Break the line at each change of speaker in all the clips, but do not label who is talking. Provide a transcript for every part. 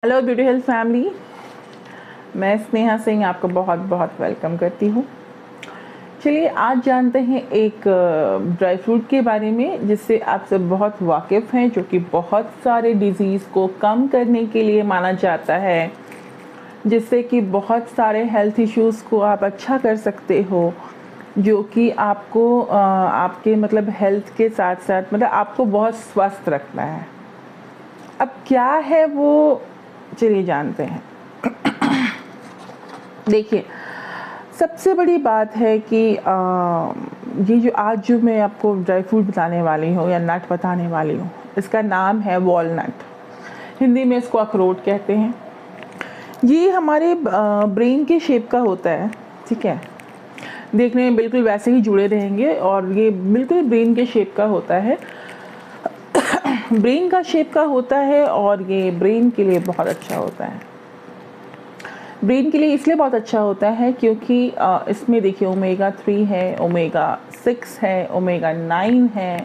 Hello beauty health family, मैं स्नेहा सिंह आपको बहुत बहुत वेलकम करती हूँ। चलिए आज जानते हैं एक ड्राई फ्रूट के बारे में जिससे आप सब बहुत वाकिफ़ हैं, जो कि बहुत सारे डिज़ीज़ को कम करने के लिए माना जाता है, जिससे कि बहुत सारे हेल्थ इश्यूज़ को आप अच्छा कर सकते हो, जो कि आपको आपके मतलब हेल्थ के साथ साथ मतलब आपको बहुत स्वस्थ रखना है। अब क्या है वो, चलिए जानते हैं। देखिए, सबसे बड़ी बात है कि ये जो आज जो मैं आपको ड्राई फ्रूट बताने वाली हूँ या नट बताने वाली हूँ, इसका नाम है वॉलनट। हिंदी में इसको अखरोट कहते हैं। ये हमारे ब्रेन के शेप का होता है, ठीक है। देखने में बिल्कुल वैसे ही जुड़े रहेंगे और ये बिल्कुल ब्रेन के शेप का होता है। ब्रेन का शेप का होता है और ये ब्रेन के लिए बहुत अच्छा होता है। ब्रेन के लिए इसलिए बहुत अच्छा होता है क्योंकि इसमें देखिए ओमेगा 3 है, ओमेगा 6 है, ओमेगा 9 है,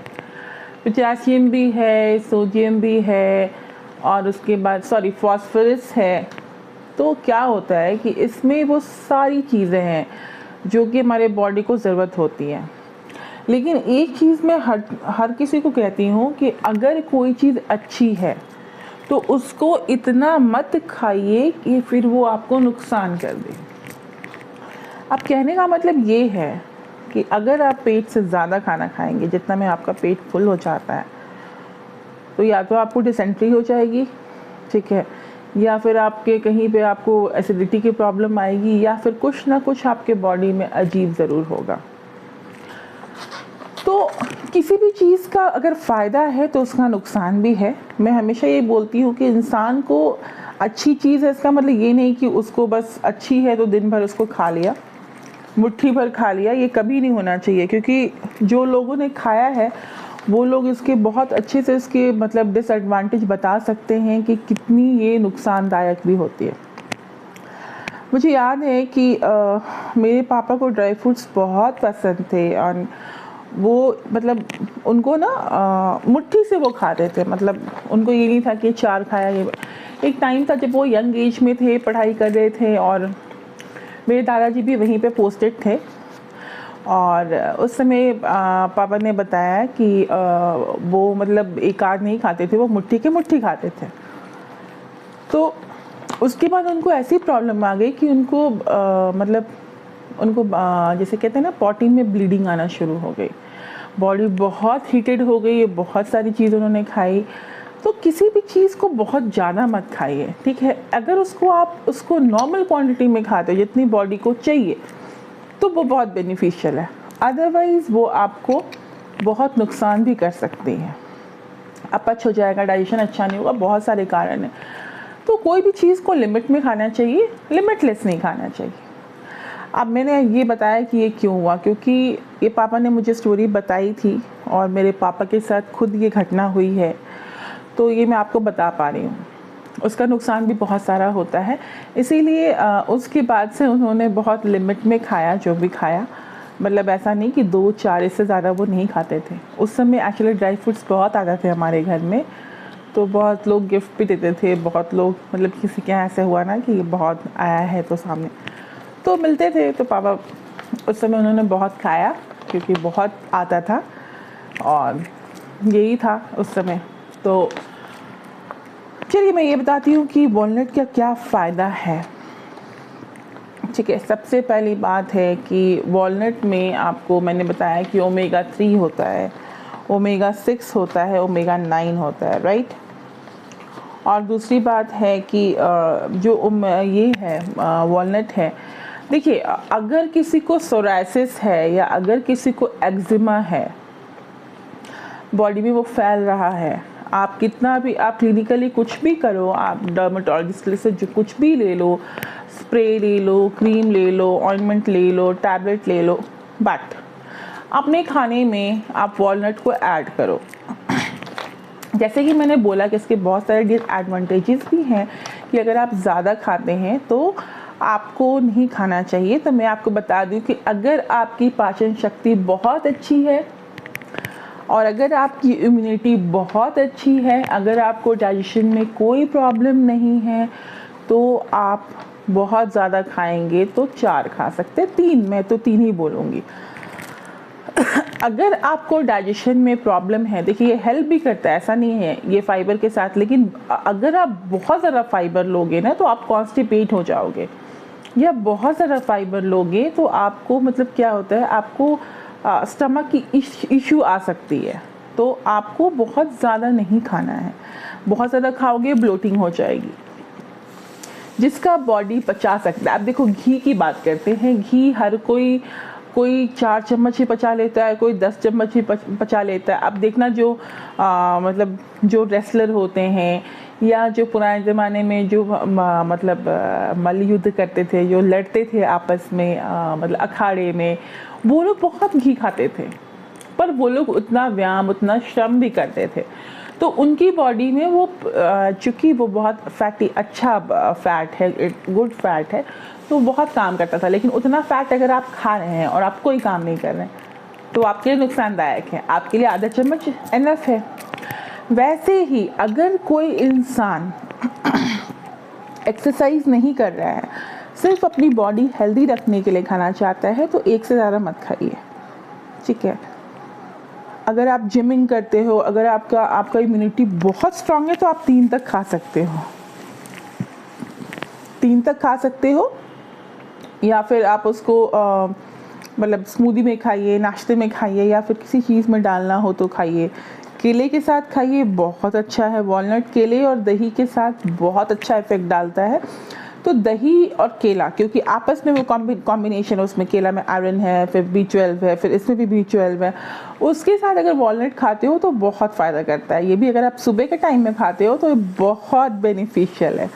पोटेशियम भी है, सोडियम भी है और उसके बाद फॉस्फोरस है। तो क्या होता है कि इसमें वो सारी चीज़ें हैं जो कि हमारे बॉडी को ज़रूरत होती है। लेकिन एक चीज़ मैं हर किसी को कहती हूँ कि अगर कोई चीज़ अच्छी है तो उसको इतना मत खाइए कि फिर वो आपको नुकसान कर दे। अब कहने का मतलब ये है कि अगर आप पेट से ज़्यादा खाना खाएंगे, जितना में आपका पेट फुल हो जाता है, तो या तो आपको डिसेंट्री हो जाएगी, ठीक है, या फिर आपके कहीं पे आपको एसिडिटी की प्रॉब्लम आएगी, या फिर कुछ ना कुछ आपके बॉडी में अजीब ज़रूर होगा। तो किसी भी चीज़ का अगर फ़ायदा है तो उसका नुकसान भी है। मैं हमेशा ये बोलती हूँ कि इंसान को अच्छी चीज़ है, इसका मतलब ये नहीं कि उसको बस अच्छी है तो दिन भर उसको खा लिया, मुट्ठी भर खा लिया। ये कभी नहीं होना चाहिए, क्योंकि जो लोगों ने खाया है वो लोग इसके बहुत अच्छे से इसके मतलब डिसएडवांटेज बता सकते हैं कि कितनी ये नुकसानदायक भी होती है। मुझे याद है कि मेरे पापा को ड्राई फ्रूट्स बहुत पसंद थे और वो मतलब उनको ना मुट्ठी से वो खाते थे। मतलब उनको ये नहीं था कि 4 खाया। ये एक टाइम था जब वो यंग एज में थे, पढ़ाई कर रहे थे, और मेरे दादाजी भी वहीं पे पोस्टेड थे। और उस समय पापा ने बताया कि वो मतलब एक आध नहीं खाते थे, वो मुट्ठी के मुट्ठी खाते थे। तो उसके बाद उनको ऐसी प्रॉब्लम आ गई कि उनको मतलब उनको जैसे कहते हैं ना, पॉटी में ब्लीडिंग आना शुरू हो गई, बॉडी बहुत हीटेड हो गई, बहुत सारी चीज़ उन्होंने खाई। तो किसी भी चीज़ को बहुत ज़्यादा मत खाइए, ठीक है। अगर उसको आप उसको नॉर्मल क्वांटिटी में खाते हो जितनी बॉडी को चाहिए तो वो बहुत बेनिफिशियल है। अदरवाइज़ वो आपको बहुत नुकसान भी कर सकती है। अपच हो जाएगा, डाइजेशन अच्छा नहीं होगा, बहुत सारे कारण हैं। तो कोई भी चीज़ को लिमिट में खाना चाहिए, लिमिटलेस नहीं खाना चाहिए। अब मैंने ये बताया कि ये क्यों हुआ, क्योंकि ये पापा ने मुझे स्टोरी बताई थी और मेरे पापा के साथ खुद ये घटना हुई है, तो ये मैं आपको बता पा रही हूँ। उसका नुकसान भी बहुत सारा होता है, इसीलिए उसके बाद से उन्होंने बहुत लिमिट में खाया जो भी खाया। मतलब ऐसा नहीं कि 2-4, इससे ज़्यादा वो नहीं खाते थे। उस समय एक्चुअली ड्राई फ्रूट्स बहुत आते थे हमारे घर में, तो बहुत लोग गिफ्ट भी देते थे। बहुत लोग मतलब किसी के यहाँ ऐसे हुआ ना कि ये बहुत आया है तो सामने तो मिलते थे। तो पापा उस समय उन्होंने बहुत खाया क्योंकि बहुत आता था और यही था उस समय। तो चलिए मैं ये बताती हूँ कि वॉलनट का क्या फ़ायदा है, ठीक है। सबसे पहली बात है कि वॉलनट में आपको मैंने बताया कि ओमेगा 3 होता है, ओमेगा 6 होता है, ओमेगा 9 होता है, राइट। और दूसरी बात है कि जो ये है वॉलनट है, देखिए अगर किसी को सोराइसिस है या अगर किसी को एक्जिमा है, बॉडी में वो फैल रहा है, आप कितना भी आप क्लिनिकली कुछ भी करो, आप डर्मेटोलॉजिस्ट से जो कुछ भी ले लो, स्प्रे ले लो, क्रीम ले लो, ऑइंटमेंट ले लो, टैबलेट ले लो, बट अपने खाने में आप वॉलनट को ऐड करो। जैसे कि मैंने बोला कि इसके बहुत सारे डिसएडवांटेजेस भी हैं कि अगर आप ज़्यादा खाते हैं तो आपको नहीं खाना चाहिए। तो मैं आपको बता दूं कि अगर आपकी पाचन शक्ति बहुत अच्छी है, और अगर आपकी इम्यूनिटी बहुत अच्छी है, अगर आपको डाइजेशन में कोई प्रॉब्लम नहीं है, तो आप बहुत ज़्यादा खाएंगे तो 4 खा सकते हैं, 3, मैं तो 3 ही बोलूँगी। अगर आपको डाइजेशन में प्रॉब्लम है, देखिए ये हेल्प भी करता है, ऐसा नहीं है ये फाइबर के साथ, लेकिन अगर आप बहुत ज़्यादा फाइबर लोगे ना तो आप कॉन्स्टिपेट हो जाओगे, या बहुत ज़्यादा फाइबर लोगे तो आपको मतलब क्या होता है, आपको स्टमक की इशू आ सकती है। तो आपको बहुत ज़्यादा नहीं खाना है, बहुत ज़्यादा खाओगे ब्लोटिंग हो जाएगी। जिसका बॉडी पचा सकता है, अब देखो घी की बात करते हैं, घी हर कोई 4 चम्मच ही पचा लेता है, कोई 10 चम्मच ही पचा लेता है। अब देखना जो मतलब जो रेसलर होते हैं, या जो पुराने ज़माने में जो मतलब मल्ल युद्ध करते थे, जो लड़ते थे आपस में मतलब अखाड़े में, वो लोग बहुत घी खाते थे, पर वो लोग उतना व्यायाम, उतना श्रम भी करते थे, तो उनकी बॉडी में वो चूँकि वो बहुत फैटी, अच्छा फैट है, गुड फैट है, तो बहुत काम करता था। लेकिन उतना फैट अगर आप खा रहे हैं और आप कोई काम नहीं कर रहे हैं तो आपके लिए नुकसानदायक है, आपके लिए आधा चम्मच एनफ है। वैसे ही अगर कोई इंसान एक्सरसाइज नहीं कर रहा है, सिर्फ अपनी बॉडी हेल्दी रखने के लिए खाना चाहता है, तो 1 से ज़्यादा मत खाइए, ठीक है। अगर आप जिमिंग करते हो, अगर आपका इम्यूनिटी बहुत स्ट्रांग है, तो आप 3 तक खा सकते हो, 3 तक खा सकते हो। या फिर आप उसको मतलब स्मूदी में खाइए, नाश्ते में खाइए, या फिर किसी चीज़ में डालना हो तो खाइए। केले के साथ खाइए, बहुत अच्छा है। वॉलनट, केले और दही के साथ बहुत अच्छा इफेक्ट डालता है। तो दही और केला, क्योंकि आपस में वो कॉम्बिनेशन है, उसमें केला में आयरन है, फिर B12 है, फिर इसमें भी B12 है, उसके साथ अगर वॉलनट खाते हो तो बहुत फ़ायदा करता है। ये भी अगर आप सुबह के टाइम में खाते हो तो बहुत बेनिफिशियल है।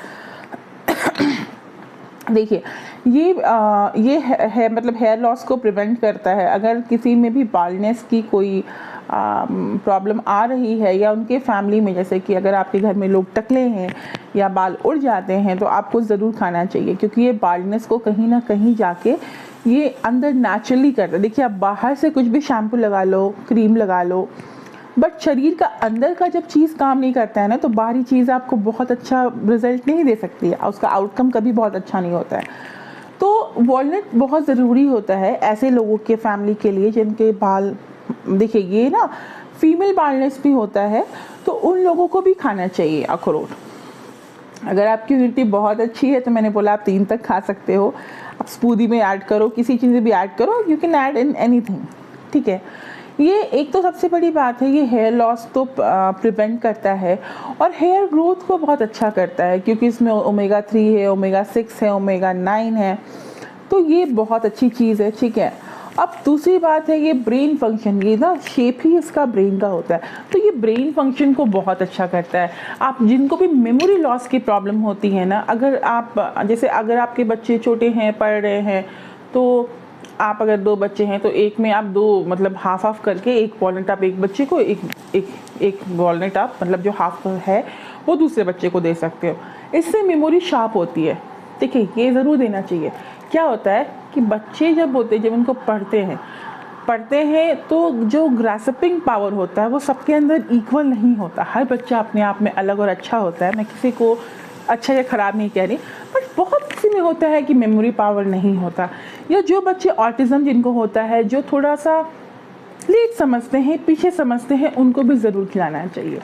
देखिए ये है मतलब हेयर लॉस को प्रिवेंट करता है। अगर किसी में भी बाल्डनेस की कोई प्रॉब्लम आ रही है, या उनके फैमिली में, जैसे कि अगर आपके घर में लोग टकले हैं या बाल उड़ जाते हैं, तो आपको ज़रूर खाना चाहिए, क्योंकि ये बाल्डनेस को कहीं ना कहीं जाके ये अंदर नेचुरली करता है। देखिए आप बाहर से कुछ भी शैम्पू लगा लो, क्रीम लगा लो, बट शरीर का अंदर का जब चीज़ काम नहीं करता है ना, तो बाहरी चीज़ आपको बहुत अच्छा रिजल्ट नहीं दे सकती है, उसका आउटकम कभी बहुत अच्छा नहीं होता है। तो वॉलनट बहुत ज़रूरी होता है ऐसे लोगों के फैमिली के लिए जिनके बाल, देखिए ये ना फीमेल बाल्डनेस भी होता है, तो उन लोगों को भी खाना चाहिए अखरोट। अगर आपकी इम्यूनिटी बहुत अच्छी है तो मैंने बोला आप 3 तक खा सकते हो। आप स्मूदी में ऐड करो, किसी चीज़ में भी ऐड करो, you can add in anything, ठीक है। ये एक तो सबसे बड़ी बात है, ये हेयर लॉस तो प्रिवेंट करता है, और हेयर ग्रोथ को बहुत अच्छा करता है, क्योंकि इसमें ओमेगा 3 है, ओमेगा 6 है, ओमेगा 9 है, तो ये बहुत अच्छी चीज़ है, ठीक है। अब दूसरी बात है ये ब्रेन फंक्शन, ये ना शेप ही इसका ब्रेन का होता है, तो ये ब्रेन फंक्शन को बहुत अच्छा करता है। आप जिनको भी मेमोरी लॉस की प्रॉब्लम होती है ना, अगर आप जैसे अगर आपके बच्चे छोटे हैं, पढ़ रहे हैं, तो आप अगर 2 बच्चे हैं तो एक में आप 2 मतलब हाफ करके, एक वॉलनट आप एक बच्चे को, एक वॉलनट आप मतलब जो हाफ है वो दूसरे बच्चे को दे सकते हो। इससे मेमोरी शार्प होती है। देखिए ये ज़रूर देना चाहिए। क्या होता है कि बच्चे जब होते हैं, जब उनको पढ़ते हैं तो जो ग्रास्पिंग पावर होता है वो सबके अंदर इक्वल नहीं होता। हर बच्चा अपने आप में अलग और अच्छा होता है, मैं किसी को अच्छा या ख़राब नहीं कह रही, बट बहुत किसी में होता है कि मेमोरी पावर नहीं होता। या जो बच्चे ऑटिज़म जिनको होता है, जो थोड़ा सा लेट समझते हैं, पीछे समझते हैं, उनको भी ज़रूर खिलाना चाहिए।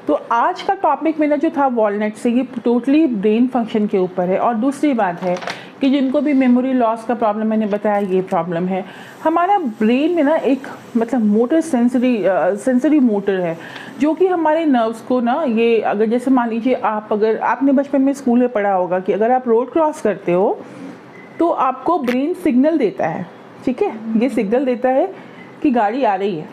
तो आज का टॉपिक मेरा जो था वॉलनट से, ये टोटली ब्रेन फंक्शन के ऊपर है। और दूसरी बात है कि जिनको भी मेमोरी लॉस का प्रॉब्लम मैंने बताया, ये प्रॉब्लम है, हमारा ब्रेन में ना एक मतलब मोटर सेंसरी मोटर है, जो कि हमारे नर्व्स को ना, ये अगर जैसे मान लीजिए अगर आपने बचपन में स्कूल में पढ़ा होगा कि अगर आप रोड क्रॉस करते हो तो आपको ब्रेन सिग्नल देता है, ठीक है। ये सिग्नल देता है कि गाड़ी आ रही है,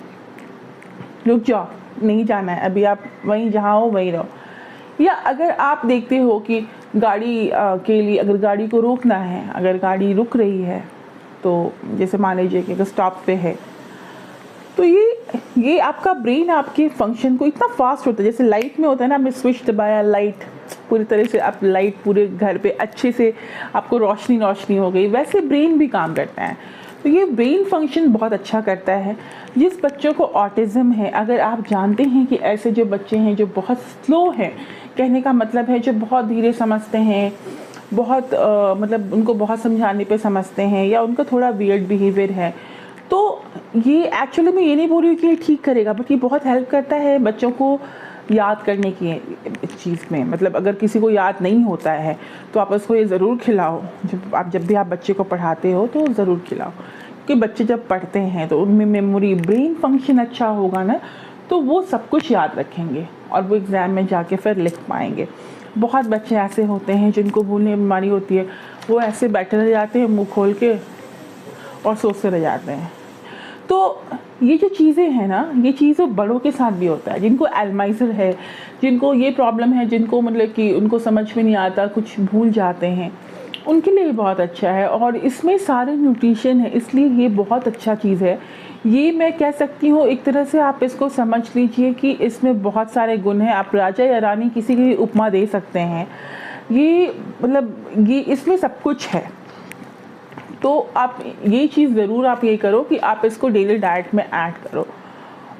रुक जाओ, नहीं जाना है अभी, आप वहीं जहाँ हो वहीं रहो। या अगर आप देखते हो कि गाड़ी के लिए अगर गाड़ी को रोकना है, अगर गाड़ी रुक रही है, तो जैसे मान लीजिए कि अगर स्टॉप पे है, तो ये आपका ब्रेन आपके फंक्शन को इतना फास्ट होता है, जैसे लाइट में होता है ना, आपने स्विच दबाया, लाइट पूरी तरह से, आप लाइट पूरे घर पे अच्छे से आपको रोशनी हो गई, वैसे ब्रेन भी काम करता है। तो ये ब्रेन फंक्शन बहुत अच्छा करता है। जिस बच्चों को ऑटिज़म है, अगर आप जानते हैं कि ऐसे जो बच्चे हैं जो बहुत स्लो हैं, कहने का मतलब है जो बहुत धीरे समझते हैं, बहुत मतलब उनको बहुत समझाने पे समझते हैं, या उनका थोड़ा वियर्ड बिहेवियर है, तो ये एक्चुअली मैं ये नहीं बोल रही हूँ कि ये ठीक करेगा, बट ये बहुत हेल्प करता है बच्चों को याद करने की चीज़ में। मतलब अगर किसी को याद नहीं होता है तो आप उसको ये ज़रूर खिलाओ। जब भी आप बच्चे को पढ़ाते हो तो ज़रूर खिलाओ, कि बच्चे जब पढ़ते हैं तो उनमें मेमोरी, ब्रेन फंक्शन अच्छा होगा ना, तो वो सब कुछ याद रखेंगे और वो एग्ज़ाम में जाके फिर लिख पाएंगे। बहुत बच्चे ऐसे होते हैं जिनको भूलने की बीमारी होती है, वो ऐसे बैठे रह जाते हैं मुँह खोल के और सोचते रह जाते हैं। तो ये जो चीज़ें हैं ना, ये चीज़ें बड़ों के साथ भी होता है। जिनको एल्जाइमर है, जिनको ये प्रॉब्लम है, जिनको मतलब कि उनको समझ में नहीं आता, कुछ भूल जाते हैं, उनके लिए बहुत अच्छा है। और इसमें सारे न्यूट्रिशन है, इसलिए ये बहुत अच्छा चीज़ है। ये मैं कह सकती हूँ, एक तरह से आप इसको समझ लीजिए कि इसमें बहुत सारे गुण हैं। आप राजा या रानी किसी की उपमा दे सकते हैं। ये मतलब ये इसमें सब कुछ है। तो आप ये चीज़ ज़रूर आप ये करो कि आप इसको डेली डाइट में ऐड करो।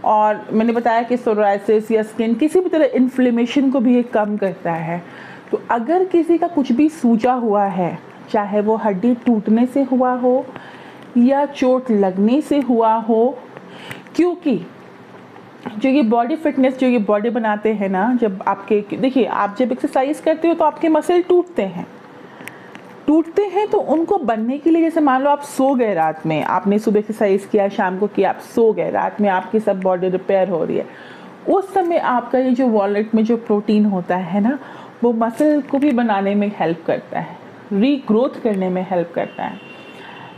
और मैंने बताया कि सोराइसिस या स्किन किसी भी तरह इन्फ्लेमेशन को भी ये कम करता है। तो अगर किसी का कुछ भी सूजा हुआ है, चाहे वो हड्डी टूटने से हुआ हो या चोट लगने से हुआ हो, क्योंकि जो ये बॉडी फिटनेस, जो ये बॉडी बनाते हैं ना, जब आपके देखिए आप जब एक्सरसाइज करते हो तो आपके मसल टूटते हैं तो उनको बनने के लिए, जैसे मान लो आप सो गए रात में, आपने सुबह एक्सरसाइज किया, शाम को किया, आप सो गए, रात में आपकी सब बॉडी रिपेयर हो रही है, उस समय आपका ये जो वॉलेट में जो प्रोटीन होता है ना, वो मसल को भी बनाने में हेल्प करता है, रीग्रोथ करने में हेल्प करता है।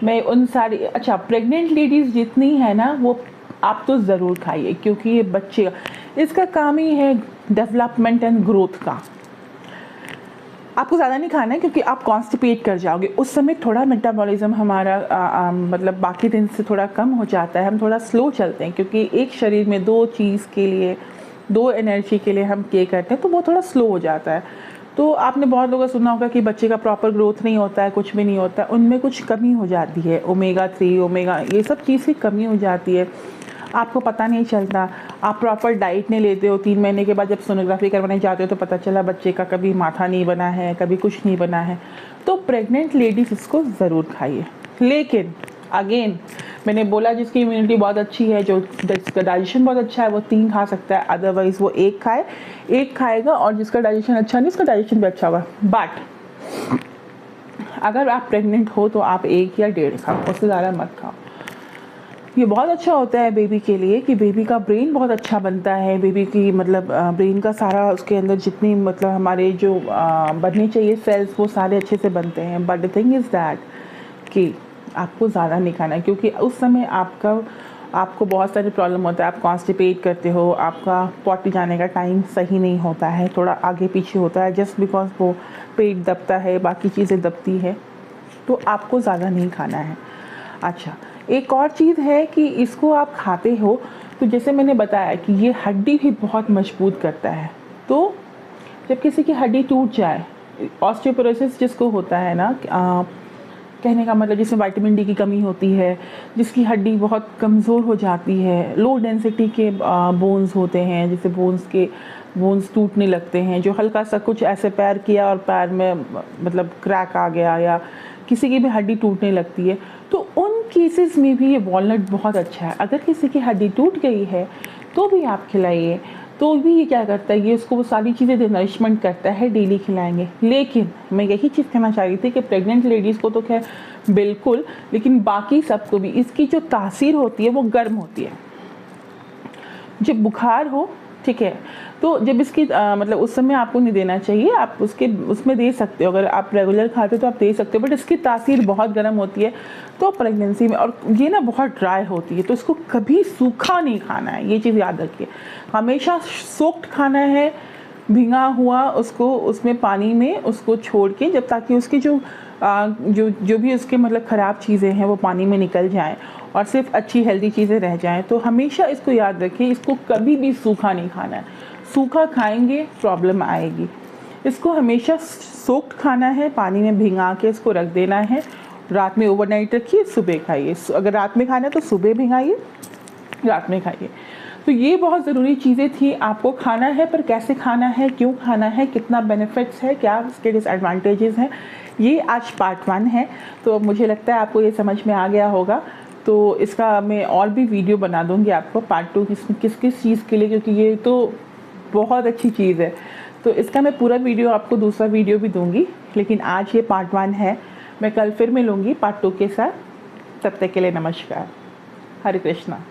मैं उन सारी अच्छा प्रेग्नेंट लेडीज़ जितनी है ना, वो आप तो ज़रूर खाइए, क्योंकि ये बच्चे, इसका काम ही है डेवलपमेंट एंड ग्रोथ का। आपको ज़्यादा नहीं खाना है, क्योंकि आप कॉन्स्टिपेट कर जाओगे उस समय। थोड़ा मेटाबॉलिज्म हमारा मतलब बाकी दिन से थोड़ा कम हो जाता है, हम थोड़ा स्लो चलते हैं, क्योंकि एक शरीर में दो चीज़ के लिए, दो एनर्जी के लिए हम के करते हैं, तो वो थोड़ा स्लो हो जाता है। तो आपने बहुत लोगों सुना होगा कि बच्चे का प्रॉपर ग्रोथ नहीं होता है, कुछ भी नहीं होता है, उनमें कुछ कमी हो जाती है, ओमेगा 3 ओमेगा ये सब चीज़ की कमी हो जाती है, आपको पता नहीं चलता। आप प्रॉपर डाइट नहीं लेते हो, 3 महीने के बाद जब सोनोग्राफी करवाने जाते हो तो पता चला बच्चे का कभी माथा नहीं बना है, कभी कुछ नहीं बना है। तो प्रेग्नेंट लेडीज़ इसको ज़रूर खाइए। लेकिन अगेन मैंने बोला, जिसकी इम्यूनिटी बहुत अच्छी है, जो जिसका डाइजेशन बहुत अच्छा है, वो 3 खा सकता है, अदरवाइज़ वो एक खाएगा। और जिसका डाइजेशन अच्छा नहीं, उसका डाइजेशन भी अच्छा होगा। बट अगर आप प्रेग्नेंट हो तो आप 1 या 1.5 खाओ, उससे ज़्यादा मत खाओ। ये बहुत अच्छा होता है बेबी के लिए, कि बेबी का ब्रेन बहुत अच्छा बनता है, बेबी की मतलब ब्रेन का सारा, उसके अंदर जितनी मतलब हमारे जो बनने चाहिए सेल्स, वो सारे अच्छे से बनते हैं। But the thing is that कि आपको ज़्यादा नहीं खाना है, क्योंकि उस समय आपको बहुत सारे प्रॉब्लम होता है। आप कॉन्स्टिपेट करते हो, आपका पॉटी जाने का टाइम सही नहीं होता है, थोड़ा आगे पीछे होता है, जस्ट बिकॉज वो पेट दबता है, बाकी चीज़ें दबती है, तो आपको ज़्यादा नहीं खाना है। अच्छा, एक और चीज़ है कि इसको आप खाते हो तो जैसे मैंने बताया कि ये हड्डी भी बहुत मजबूत करता है। तो जब किसी की हड्डी टूट जाए, ऑस्टियोपोरोसिस जिसको होता है ना, कहने का मतलब जिसमें विटामिन डी की कमी होती है, जिसकी हड्डी बहुत कमज़ोर हो जाती है, लो डेंसिटी के बोन्स होते हैं, जैसे बोन्स टूटने लगते हैं, जो हल्का सा कुछ ऐसे पैर किया और पैर में मतलब क्रैक आ गया, या किसी की भी हड्डी टूटने लगती है, तो उन केसेस में भी ये वॉलनट बहुत अच्छा है। अगर किसी की हड्डी टूट गई है तो भी आप खिलाइए, तो भी ये क्या करता है, ये उसको वो सारी चीज़ें नरिशमेंट करता है, डेली खिलाएंगे। लेकिन मैं यही चीज़ कहना चाह रही थी कि प्रेग्नेंट लेडीज़ को तो खैर बिल्कुल, लेकिन बाकी सबको भी इसकी जो तासीर होती है वो गर्म होती है। जब बुखार हो, ठीक है, तो जब इसकी मतलब उस समय आपको नहीं देना चाहिए, आप उसमें दे सकते हो, अगर आप रेगुलर खाते हो तो आप दे सकते हो, बट इसकी तासीर बहुत गर्म होती है। तो प्रेगनेंसी में, और ये ना बहुत ड्राई होती है, तो इसको कभी सूखा नहीं खाना है, ये चीज़ याद रखिए। हमेशा सोक्ड खाना है, भिंगा हुआ, उसको उसमें पानी में उसको छोड़ के, जब ताकि उसकी जो भी उसके मतलब ख़राब चीज़ें हैं वो पानी में निकल जाएं और सिर्फ अच्छी हेल्दी चीज़ें रह जाएं। तो हमेशा इसको याद रखिए, इसको कभी भी सूखा नहीं खाना है। सूखा खाएंगे प्रॉब्लम आएगी। इसको हमेशा सोक्ड खाना है, पानी में भिंगा के इसको रख देना है रात में ओवरनाइट रखिए, सुबह खाइए। अगर रात में खाना है तो सुबह भिगाइए, रात में खाइए। तो ये बहुत ज़रूरी चीज़ें थी। आपको खाना है, पर कैसे खाना है, क्यों खाना है, कितना बेनिफिट्स है, क्या उसके डिसएडवांटेजेस हैं, ये आज पार्ट 1 है। तो मुझे लगता है आपको ये समझ में आ गया होगा। तो इसका मैं और भी वीडियो बना दूँगी आपको पार्ट 2 किस किस चीज़ के लिए, क्योंकि ये तो बहुत अच्छी चीज़ है। तो इसका मैं पूरा वीडियो आपको दूसरा वीडियो भी दूँगी, लेकिन आज ये पार्ट 1 है। मैं कल फिर मिलूँगी पार्ट 2 के साथ। तब तक के लिए नमस्कार। हरे कृष्णा।